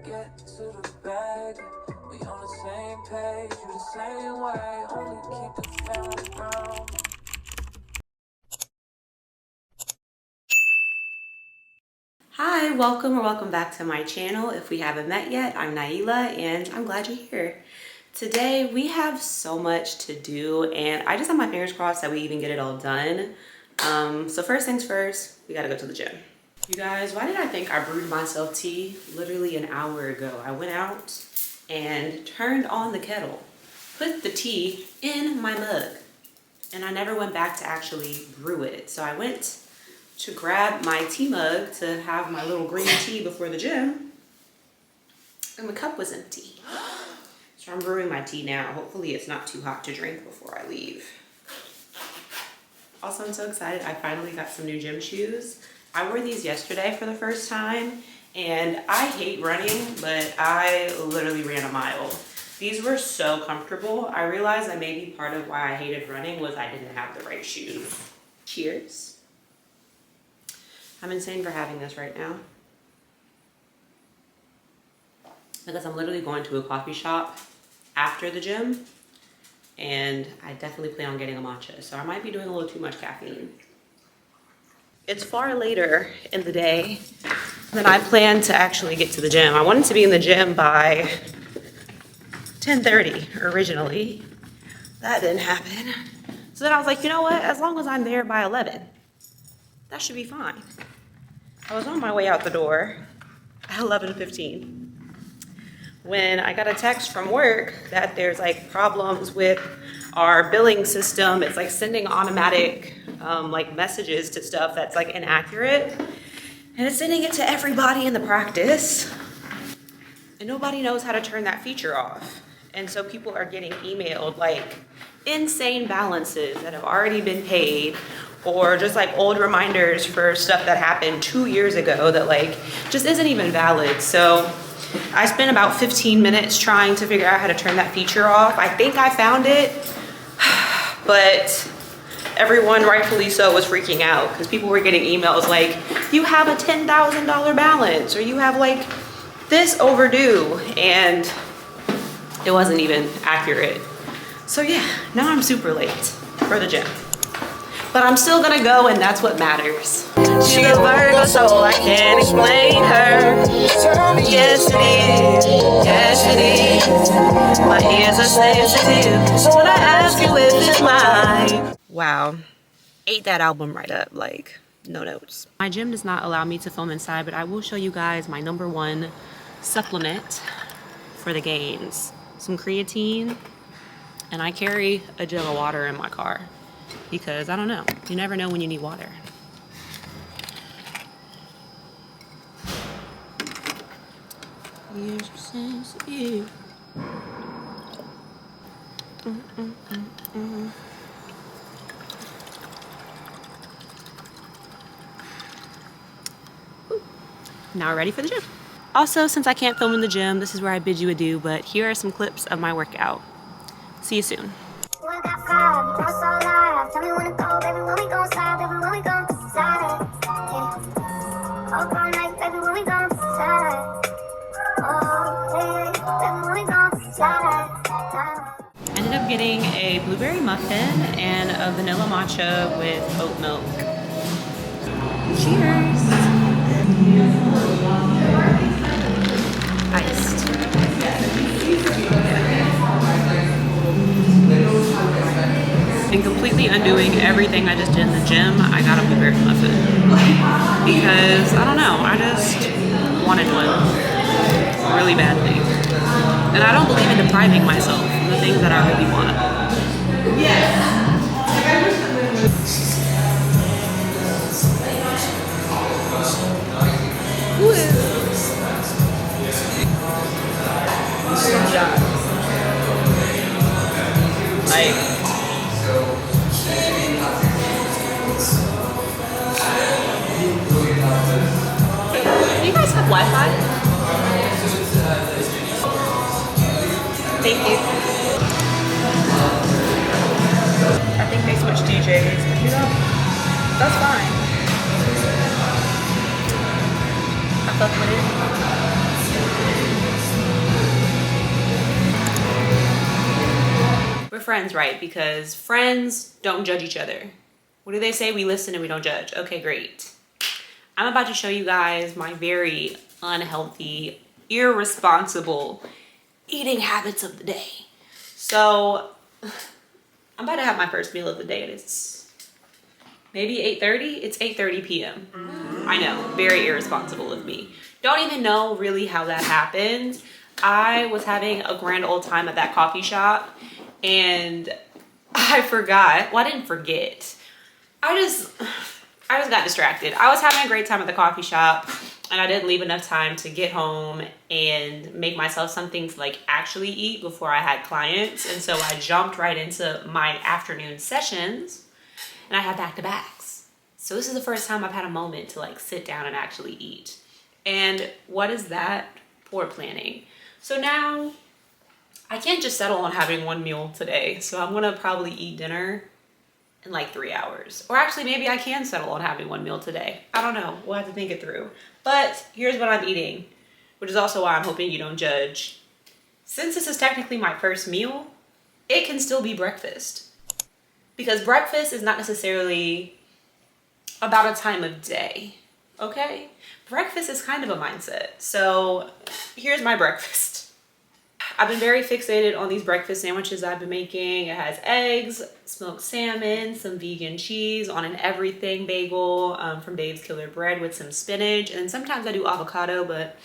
get to the bag. We on the same page, you the same way. Only keep the family around. Hi, welcome or welcome back to my channel. If we haven't met yet, I'm Naila and I'm glad you're here. Today we have so much to do and I just have my fingers crossed that we even get it all done. So first things first, we gotta go to the gym. You guys, why did I think I brewed myself tea literally an hour ago? I went out and turned on the kettle, put the tea in my mug, and I never went back to actually brew it. So I went to grab my tea mug to have my little green tea before the gym, and the cup was empty. So I'm brewing my tea now. Hopefully it's not too hot to drink before I leave. Also, I'm so excited. I finally got some new gym shoes. I wore these yesterday for the first time, and I hate running, but I literally ran a mile. These were so comfortable. I realized that maybe part of why I hated running was I didn't have the right shoes. Cheers. I'm insane for having this right now, because I'm literally going to a coffee shop after the gym, and I definitely plan on getting a matcha, so I might be doing a little too much caffeine. It's far later in the day than I planned to actually get to the gym. I wanted to be in the gym by 10:30 originally. That didn't happen. So then I was like, you know what? As long as I'm there by 11, that should be fine. I was on my way out the door at 11:15 when I got a text from work that there's like problems with our billing system. It's like sending automatic like messages to stuff that's like inaccurate, and it's sending it to everybody in the practice, and nobody knows how to turn that feature off. And so people are getting emailed like insane balances that have already been paid, or just like old reminders for stuff that happened 2 years ago that like just isn't even valid. So I spent about 15 minutes trying to figure out how to turn that feature off. I think I found it, but everyone, rightfully so, was freaking out because people were getting emails like, you have a $10,000 balance, or you have like this overdue, and it wasn't even accurate. So yeah, now I'm super late for the gym, but I'm still gonna go, and that's what matters. She's a Virgo, so I can't explain her. Yes it is, yes it is. My ears are sensitive, so when I ask you if it's mine. Wow, ate that album right up, like no notes. My gym does not allow me to film inside, but I will show you guys my #1 supplement for the gains. Some creatine, and I carry a jug of water in my car because I don't know, you never know when you need water. Here's your sense of you. Now we're ready for the gym. Also, since I can't film in the gym, this is where I bid you adieu, but here are some clips of my workout. See you soon. I ended up getting a blueberry muffin and a vanilla matcha with oat milk. Cheers. Iced. And completely undoing everything I just did in the gym, I got a blueberry muffin. Because, I don't know, I just wanted one really badly. And I don't believe in depriving myself of the things that I really want. Yes. Like, do you guys have Wi-Fi? Thank you. I think they switched DJs, but you know, that's fine. I fuck with it. friends, right? Because friends don't judge each other. What do they say? We listen and we don't judge. Okay, great. I'm about to show you guys my very unhealthy, irresponsible eating habits of the day. So I'm about to have my first meal of the day. It's maybe 8:30. It's 8:30 p.m. I know, very irresponsible of me. Don't even know really how that happened. I was having a grand old time at that coffee shop and I forgot. Well, I didn't forget. I just got distracted. I was having a great time at the coffee shop and I didn't leave enough time to get home and make myself something to like actually eat before I had clients. And so I jumped right into my afternoon sessions and I had back-to-backs. So this is the first time I've had a moment to like sit down and actually eat. And what is that? Poor planning. So now I can't just settle on having one meal today. So I'm gonna probably eat dinner in like 3 hours. Or actually maybe I can settle on having one meal today. I don't know, we'll have to think it through. But here's what I'm eating, which is also why I'm hoping you don't judge. Since this is technically my first meal, it can still be breakfast. Because breakfast is not necessarily about a time of day, okay? Breakfast is kind of a mindset. So here's my breakfast. I've been very fixated on these breakfast sandwiches I've been making. It has eggs, smoked salmon, some vegan cheese on an everything bagel from Dave's Killer Bread with some spinach. And then sometimes I do avocado, but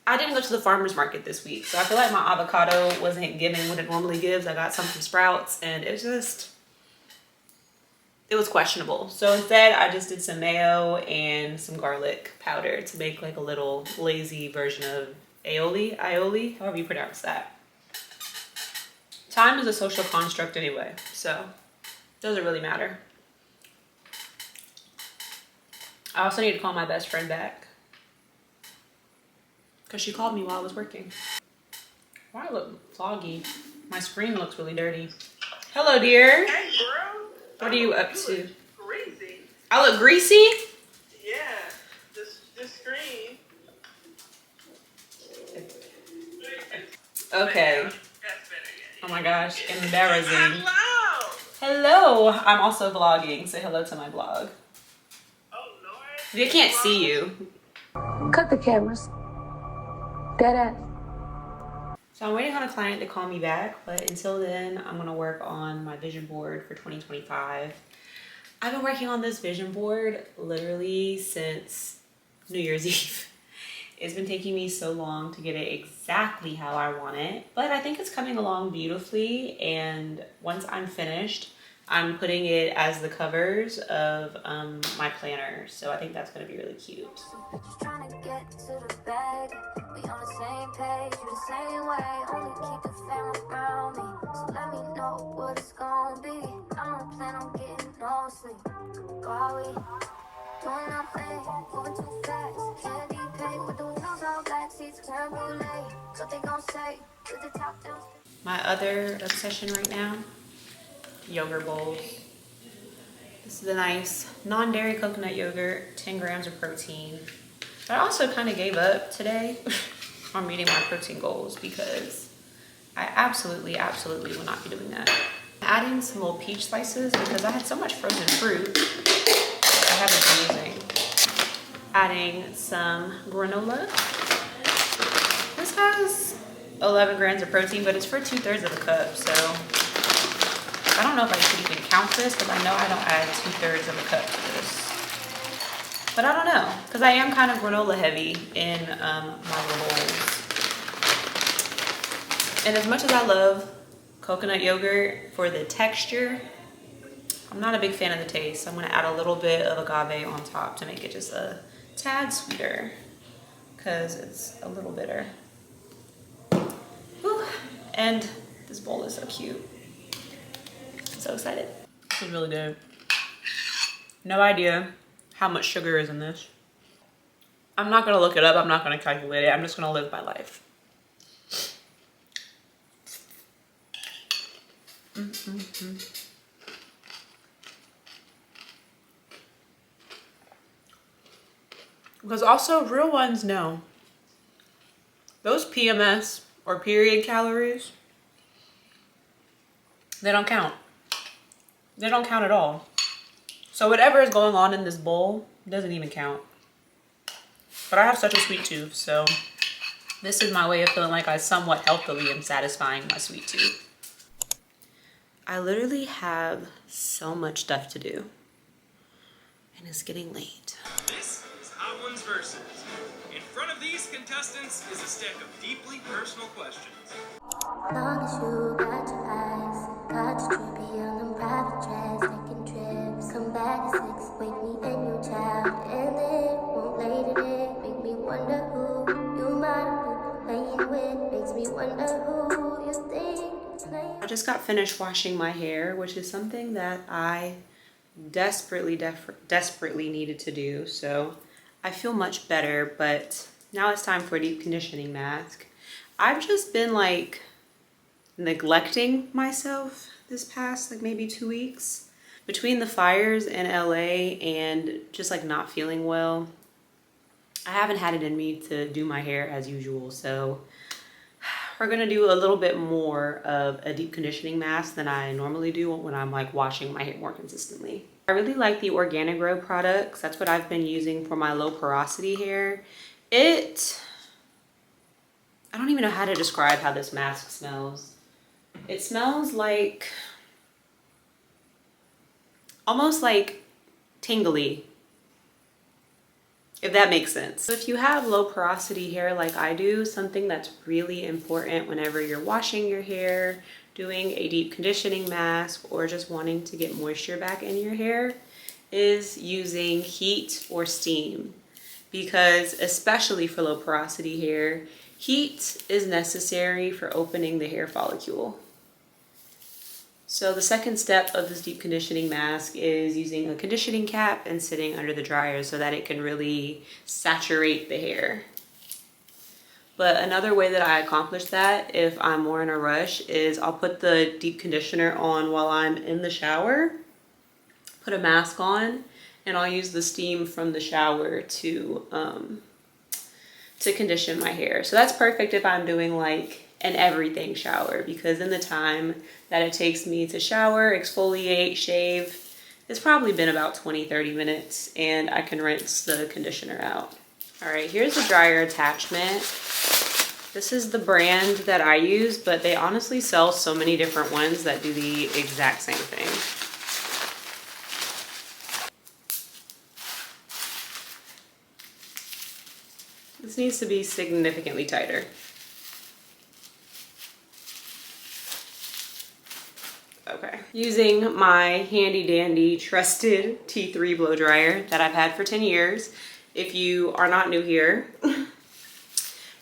I didn't go to the farmer's market this week. So I feel like my avocado wasn't giving what it normally gives. I got some from Sprouts and it was questionable. So instead I just did some mayo and some garlic powder to make like a little lazy version of aioli, however you pronounce that. Time is a social construct anyway, so it doesn't really matter. I also need to call my best friend back because she called me while I was working. Why do I look foggy? My screen looks really dirty. Hello, dear. Hey, girl. What are you up to? Greasy. I look greasy? Yeah. The screen. Okay. That's better, yeah. Oh my gosh, embarrassing. Hello. Hello. I'm also vlogging. Say hello to my vlog. Oh, Lord. They can't see you. Cut the cameras. Dead ass. So I'm waiting on a client to call me back, but until then, I'm gonna work on my vision board for 2025. I've been working on this vision board literally since New Year's Eve. It's been taking me so long to get it exactly how I want it, but I think it's coming along beautifully. And once I'm finished, I'm putting it as the covers of my planner. So I think that's gonna be really cute. Just trying to get to the bag. We on the same page, you the same way. Only keep the family around me. So let me know what it's gonna be. I don't plan on getting no sleep. While we doing nothing, moving too fast. Candy paint with the wheels all black seats. Terrible late. What they gon' say? With the top down. My other obsession right now, yogurt bowls. This is a nice non-dairy coconut yogurt, 10 grams of protein. I also kind of gave up today on meeting my protein goals because I absolutely will not be doing that. I'm adding some little peach slices because I had so much frozen fruit I haven't been using. Adding some granola. This has 11 grams of protein, but it's for 2/3 of the cup, so I don't know if I should even count this because I know I don't add 2/3 of a cup to this. But I don't know, because I am kind of granola heavy in my little bowls. And as much as I love coconut yogurt for the texture, I'm not a big fan of the taste. I'm going to add a little bit of agave on top to make it just a tad sweeter because it's a little bitter. Whew. And this bowl is so cute. I'm so excited. This is really good. No idea how much sugar is in this. I'm not gonna look it up. I'm not gonna calculate it. I'm just gonna live my life. Because also real ones know those PMS or period calories, they don't count. They don't count at all. So whatever is going on in this bowl doesn't even count. But I have such a sweet tooth, so this is my way of feeling like I somewhat healthily am satisfying my sweet tooth. I literally have so much stuff to do, and it's getting late. This is Hot Ones Versus. In front of these contestants is a stack of deeply personal questions. Long as you got your eyes, got your trippy on them private jets, taking trips. Come back at 6, wake me and your child, and then won't lay to it. Make me wonder who you might have been playing with. Makes me wonder who you think you're playing. I just got finished washing my hair, which is something that I desperately needed to do. So I feel much better, but now it's time for a deep conditioning mask. I've just been like neglecting myself this past like maybe 2 weeks between the fires in LA and just like not feeling well. I haven't had it in me to do my hair as usual, so we're gonna do a little bit more of a deep conditioning mask than I normally do when I'm like washing my hair more consistently. I really like the Organic Grow products. That's what I've been using for my low porosity hair. I don't even know how to describe how this mask smells. It smells like, almost like tingly, if that makes sense. So if you have low porosity hair like I do, something that's really important whenever you're washing your hair, doing a deep conditioning mask, or just wanting to get moisture back in your hair is using heat or steam. Because especially for low porosity hair, heat is necessary for opening the hair follicle. So the second step of this deep conditioning mask is using a conditioning cap and sitting under the dryer so that it can really saturate the hair. But another way that I accomplish that if I'm more in a rush is I'll put the deep conditioner on while I'm in the shower, put a mask on, and I'll use the steam from the shower to condition my hair. So that's perfect if I'm doing like an everything shower, because in the time that it takes me to shower, exfoliate, shave, it's probably been about 20-30 minutes, and I can rinse the conditioner out. All right, here's the dryer attachment. This is the brand that I use, but they honestly sell so many different ones that do the exact same thing. This needs to be significantly tighter. Okay. Using my handy dandy trusted T3 blow dryer that I've had for 10 years. If you are not new here,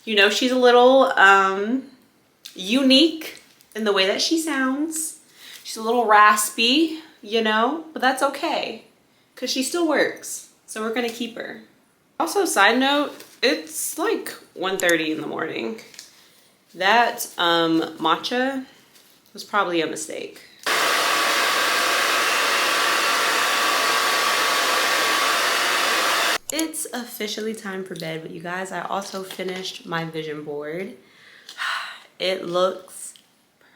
you know she's a little unique in the way that she sounds. She's a little raspy, you know, but that's okay because she still works. So we're gonna keep her. Also, side note, it's like 1:30 in the morning. That matcha was probably a mistake. It's officially time for bed, but you guys, I also finished my vision board. It looks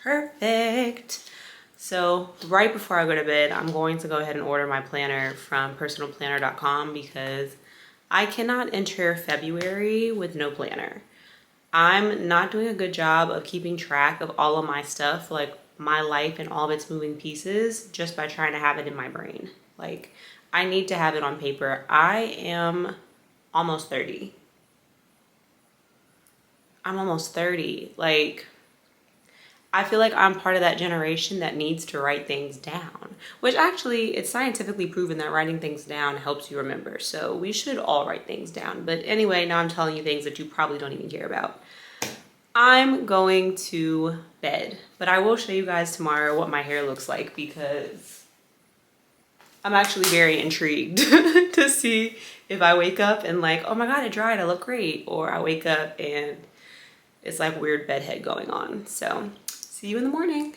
perfect. So right before I go to bed, I'm going to go ahead and order my planner from personalplanner.com because I cannot enter February with no planner. I'm not doing a good job of keeping track of all of my stuff, like my life and all of its moving pieces, just by trying to have it in my brain. Like, I need to have it on paper. I am almost 30. I'm almost 30. Like, I feel like I'm part of that generation that needs to write things down, which actually it's scientifically proven that writing things down helps you remember. So we should all write things down. But anyway, now I'm telling you things that you probably don't even care about. I'm going to bed, but I will show you guys tomorrow what my hair looks like because I'm actually very intrigued to see if I wake up and like, oh my God, it dried, I look great. Or I wake up and it's like weird bedhead going on. So see you in the morning.